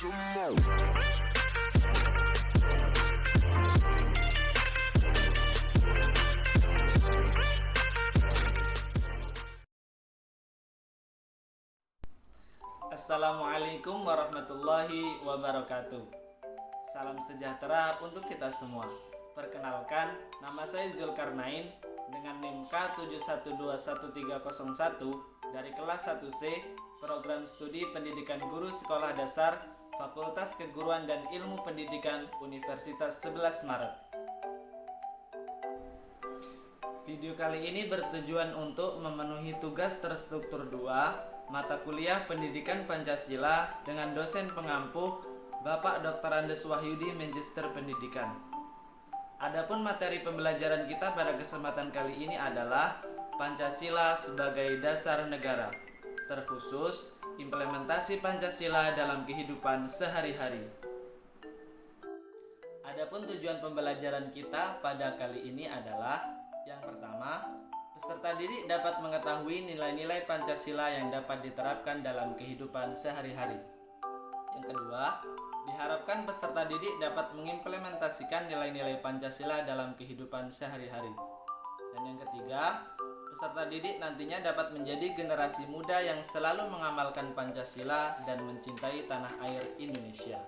Assalamualaikum warahmatullahi wabarakatuh. Salam sejahtera untuk kita semua. Perkenalkan, nama saya Zulkarnain dengan NIM K712131 dari kelas 1C Program Studi Pendidikan Guru Sekolah Dasar Fakultas Keguruan dan Ilmu Pendidikan Universitas 11 Maret. Video kali ini bertujuan untuk memenuhi tugas terstruktur 2 mata kuliah Pendidikan Pancasila dengan dosen pengampu Bapak Dr. Andes Wahyudi, Magister Pendidikan. Adapun materi pembelajaran kita pada kesempatan kali ini adalah Pancasila sebagai dasar negara, terkhusus implementasi Pancasila dalam kehidupan sehari-hari. Adapun tujuan pembelajaran kita pada kali ini adalah yang pertama, peserta didik dapat mengetahui nilai-nilai Pancasila yang dapat diterapkan dalam kehidupan sehari-hari. Yang kedua, diharapkan peserta didik dapat mengimplementasikan nilai-nilai Pancasila dalam kehidupan sehari-hari. Dan yang ketiga, peserta didik nantinya dapat menjadi generasi muda yang selalu mengamalkan Pancasila dan mencintai tanah air Indonesia.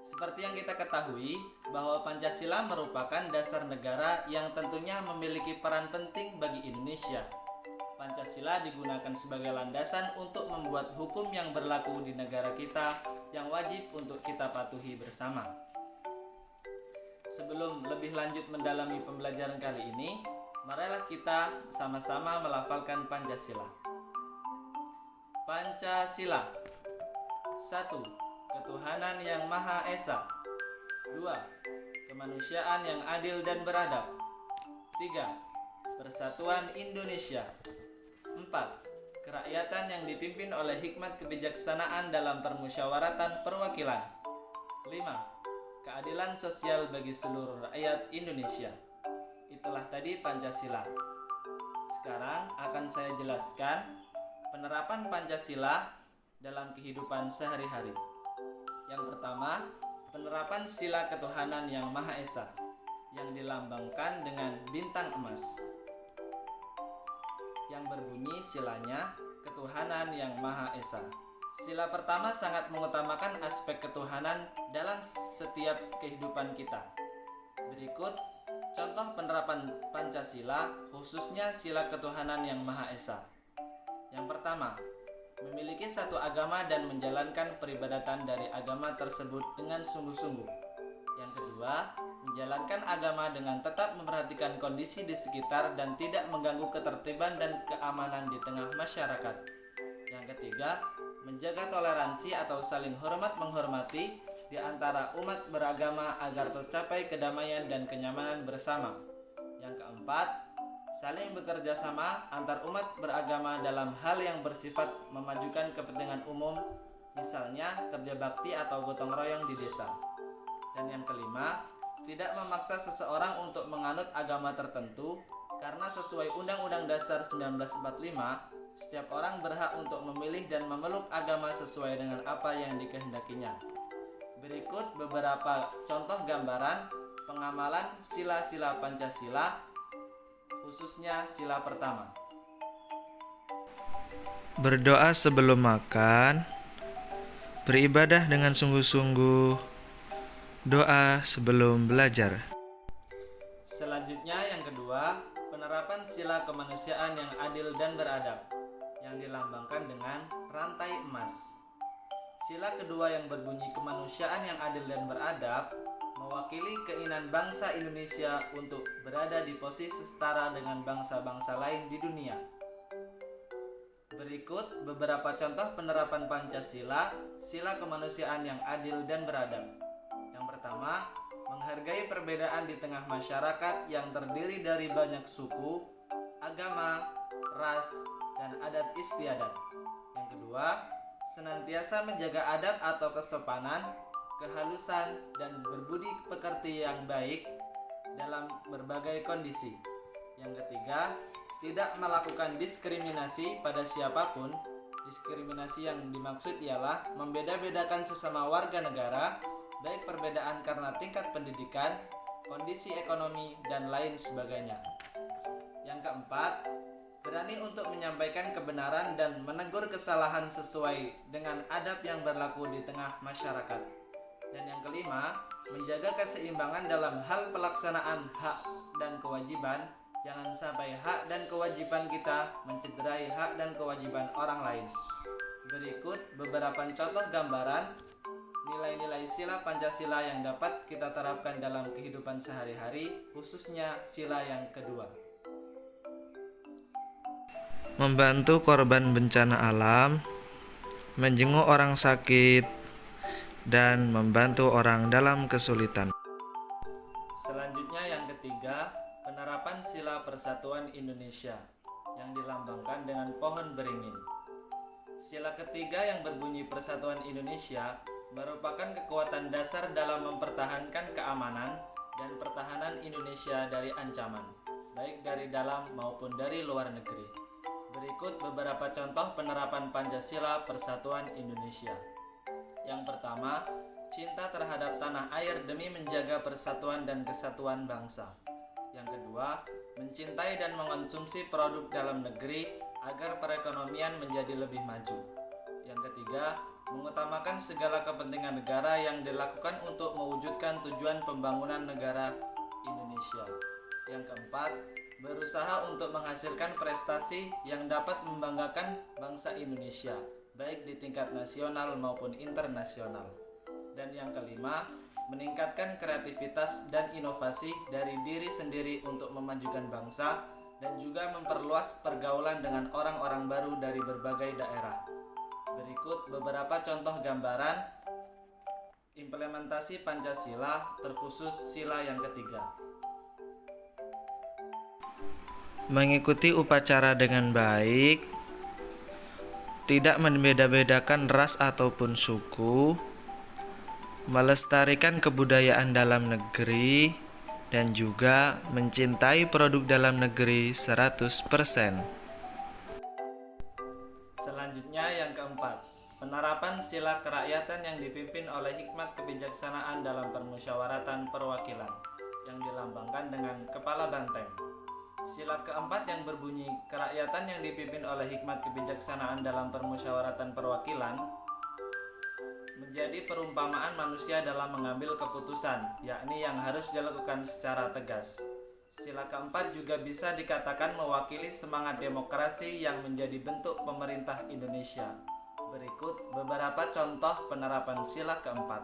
Seperti yang kita ketahui, bahwa Pancasila merupakan dasar negara yang tentunya memiliki peran penting bagi Indonesia. Pancasila digunakan sebagai landasan untuk membuat hukum yang berlaku di negara kita yang wajib untuk kita patuhi bersama. Sebelum lebih lanjut mendalami pembelajaran kali ini, marilah kita sama-sama melafalkan Pancasila. Pancasila. 1. Ketuhanan yang Maha Esa. 2. Kemanusiaan yang adil dan beradab. 3. Persatuan Indonesia. 4. Kerakyatan yang dipimpin oleh hikmat kebijaksanaan dalam permusyawaratan perwakilan. 5. Keadilan sosial bagi seluruh rakyat Indonesia. Itulah tadi Pancasila. Sekarang akan saya jelaskan penerapan Pancasila dalam kehidupan sehari-hari. Yang pertama, penerapan sila ketuhanan yang Maha Esa yang dilambangkan dengan bintang emas, yang berbunyi silanya ketuhanan yang Maha Esa. Sila pertama sangat mengutamakan aspek ketuhanan dalam setiap kehidupan kita. Berikut contoh penerapan Pancasila, khususnya sila ketuhanan yang Maha Esa. Yang pertama, memiliki satu agama dan menjalankan peribadatan dari agama tersebut dengan sungguh-sungguh. Yang kedua, menjalankan agama dengan tetap memperhatikan kondisi di sekitar dan tidak mengganggu ketertiban dan keamanan di tengah masyarakat. Yang ketiga, menjaga toleransi atau saling hormat menghormati di antara umat beragama agar tercapai kedamaian dan kenyamanan bersama. Yang keempat, saling bekerja sama antar umat beragama dalam hal yang bersifat memajukan kepentingan umum, misalnya kerja bakti atau gotong royong di desa. Dan yang kelima, tidak memaksa seseorang untuk menganut agama tertentu, karena sesuai Undang-Undang Dasar 1945, setiap orang berhak untuk memilih dan memeluk agama sesuai dengan apa yang dikehendakinya. Berikut beberapa contoh gambaran pengamalan sila-sila Pancasila, khususnya sila pertama. Berdoa sebelum makan, beribadah dengan sungguh-sungguh, doa sebelum belajar. Selanjutnya yang kedua, penerapan sila kemanusiaan yang adil dan beradab, yang dilambangkan dengan rantai emas. Sila kedua yang berbunyi kemanusiaan yang adil dan beradab mewakili keinginan bangsa Indonesia untuk berada di posisi setara dengan bangsa-bangsa lain di dunia. Berikut beberapa contoh penerapan Pancasila, sila kemanusiaan yang adil dan beradab. Yang pertama, menghargai perbedaan di tengah masyarakat yang terdiri dari banyak suku, agama, ras, dan adat istiadat. Yang kedua, senantiasa menjaga adab atau kesopanan, kehalusan, dan berbudi pekerti yang baik dalam berbagai kondisi. Yang ketiga, tidak melakukan diskriminasi pada siapapun, Diskriminasi yang dimaksud ialah membeda-bedakan sesama warga negara, baik perbedaan karena tingkat pendidikan, kondisi ekonomi, dan lain sebagainya. Yang keempat, berani untuk menyampaikan kebenaran dan menegur kesalahan sesuai dengan adab yang berlaku di tengah masyarakat. Dan yang kelima, menjaga keseimbangan dalam hal pelaksanaan hak dan kewajiban. Jangan sampai hak dan kewajiban kita mencederai hak dan kewajiban orang lain. Berikut beberapa contoh gambaran nilai-nilai sila Pancasila yang dapat kita terapkan dalam kehidupan sehari-hari, khususnya sila yang kedua. Membantu korban bencana alam, menjenguk orang sakit, dan membantu orang dalam kesulitan. Selanjutnya yang ketiga, penerapan sila Persatuan Indonesia yang dilambangkan dengan pohon beringin. Sila ketiga yang berbunyi Persatuan Indonesia merupakan kekuatan dasar dalam mempertahankan keamanan dan pertahanan Indonesia dari ancaman, baik dari dalam maupun dari luar negeri. Berikut beberapa contoh penerapan Pancasila Persatuan Indonesia. Yang pertama, cinta terhadap tanah air demi menjaga persatuan dan kesatuan bangsa. Yang kedua, mencintai dan mengonsumsi produk dalam negeri agar perekonomian menjadi lebih maju. Yang ketiga, mengutamakan segala kepentingan negara yang dilakukan untuk mewujudkan tujuan pembangunan negara Indonesia. Yang keempat, berusaha untuk menghasilkan prestasi yang dapat membanggakan bangsa Indonesia, baik di tingkat nasional maupun internasional. Dan yang kelima, meningkatkan kreativitas dan inovasi dari diri sendiri untuk memajukan bangsa dan juga memperluas pergaulan dengan orang-orang baru dari berbagai daerah. Berikut beberapa contoh gambaran implementasi Pancasila terkhusus sila yang ketiga. Mengikuti upacara dengan baik, tidak membeda-bedakan ras ataupun suku, melestarikan kebudayaan dalam negeri, dan juga mencintai produk dalam negeri 100%. Selanjutnya yang keempat, penerapan sila kerakyatan yang dipimpin oleh hikmat kebijaksanaan dalam permusyawaratan perwakilan yang dilambangkan dengan kepala banteng. Sila keempat yang berbunyi kerakyatan yang dipimpin oleh hikmat kebijaksanaan dalam permusyawaratan perwakilan menjadi perumpamaan manusia dalam mengambil keputusan, yakni yang harus dilakukan secara tegas. Sila keempat juga bisa dikatakan mewakili semangat demokrasi yang menjadi bentuk pemerintah Indonesia. Berikut beberapa contoh penerapan sila keempat.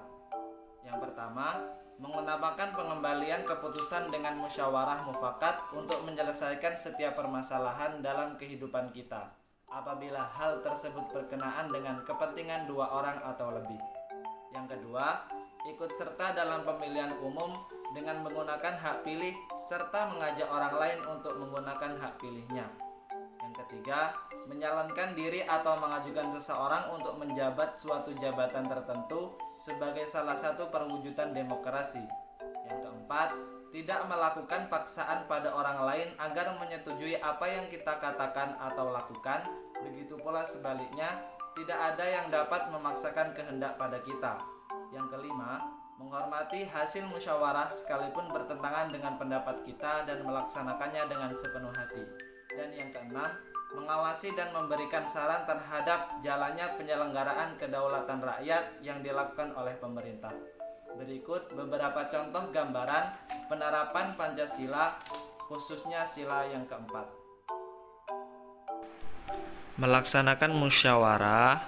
Yang pertama, mengutamakan pengembalian keputusan dengan musyawarah mufakat untuk menyelesaikan setiap permasalahan dalam kehidupan kita, apabila hal tersebut berkenaan dengan kepentingan dua orang atau lebih. Yang kedua, ikut serta dalam pemilihan umum dengan menggunakan hak pilih serta mengajak orang lain untuk menggunakan hak pilihnya. Yang ketiga, menyalonkan diri atau mengajukan seseorang untuk menjabat suatu jabatan tertentu sebagai salah satu perwujudan demokrasi. Yang keempat, tidak melakukan paksaan pada orang lain agar menyetujui apa yang kita katakan atau lakukan. Begitu pula sebaliknya, tidak ada yang dapat memaksakan kehendak pada kita. Yang kelima, menghormati hasil musyawarah sekalipun bertentangan dengan pendapat kita dan melaksanakannya dengan sepenuh hati. Dan yang keenam, mengawasi dan memberikan saran terhadap jalannya penyelenggaraan kedaulatan rakyat yang dilakukan oleh pemerintah. Berikut beberapa contoh gambaran penerapan Pancasila, khususnya sila yang keempat. Melaksanakan musyawarah,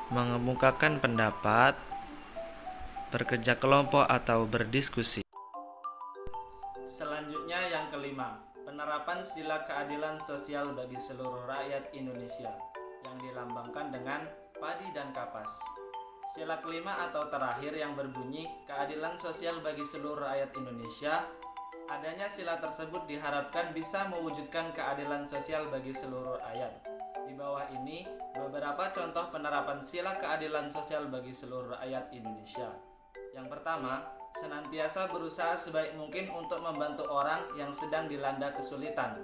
mengemukakan pendapat, bekerja kelompok atau berdiskusi. Selanjutnya yang kelima, penerapan sila keadilan sosial bagi seluruh rakyat Indonesia yang dilambangkan dengan padi dan kapas. Sila kelima atau terakhir yang berbunyi keadilan sosial bagi seluruh rakyat Indonesia. Adanya sila tersebut diharapkan bisa mewujudkan keadilan sosial bagi seluruh rakyat. Di bawah ini beberapa contoh penerapan sila keadilan sosial bagi seluruh rakyat Indonesia. Yang pertama, senantiasa berusaha sebaik mungkin untuk membantu orang yang sedang dilanda kesulitan.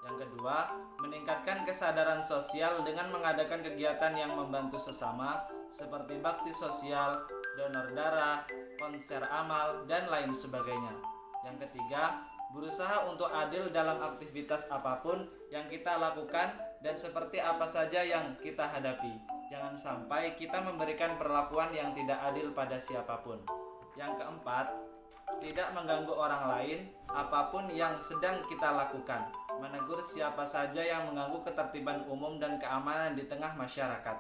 Yang kedua, meningkatkan kesadaran sosial dengan mengadakan kegiatan yang membantu sesama seperti bakti sosial, donor darah, konser amal, dan lain sebagainya. Yang ketiga, berusaha untuk adil dalam aktivitas apapun yang kita lakukan dan seperti apa saja yang kita hadapi. Jangan sampai kita memberikan perlakuan yang tidak adil pada siapapun. Yang keempat, tidak mengganggu orang lain apapun yang sedang kita lakukan. Menegur siapa saja yang mengganggu ketertiban umum dan keamanan di tengah masyarakat.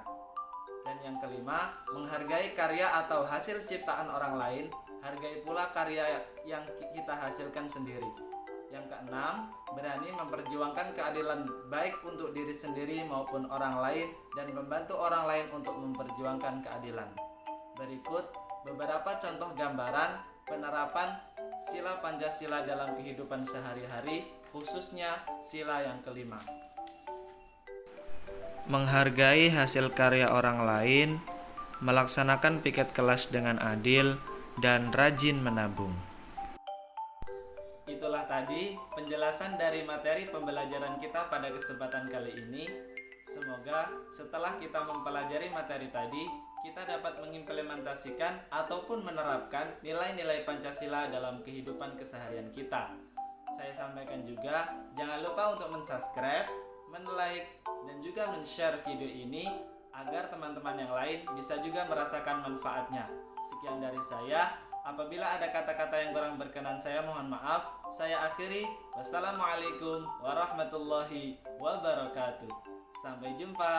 Dan yang kelima, menghargai karya atau hasil ciptaan orang lain. Hargai pula karya yang kita hasilkan sendiri. Yang keenam, berani memperjuangkan keadilan baik untuk diri sendiri maupun orang lain dan membantu orang lain untuk memperjuangkan keadilan. Berikut beberapa contoh gambaran penerapan sila Pancasila dalam kehidupan sehari-hari, khususnya sila yang kelima. Menghargai hasil karya orang lain, melaksanakan piket kelas dengan adil, dan rajin menabung. Itulah tadi penjelasan dari materi pembelajaran kita pada kesempatan kali ini. Semoga setelah kita mempelajari materi tadi, kita dapat mengimplementasikan ataupun menerapkan nilai-nilai Pancasila dalam kehidupan keseharian kita. Saya sampaikan juga, jangan lupa untuk mensubscribe, men-like, dan juga men-share video ini agar teman-teman yang lain bisa juga merasakan manfaatnya. Sekian dari saya. Apabila ada kata-kata yang kurang berkenan, saya mohon maaf. Saya akhiri. Wassalamualaikum warahmatullahi wabarakatuh. Sampai jumpa.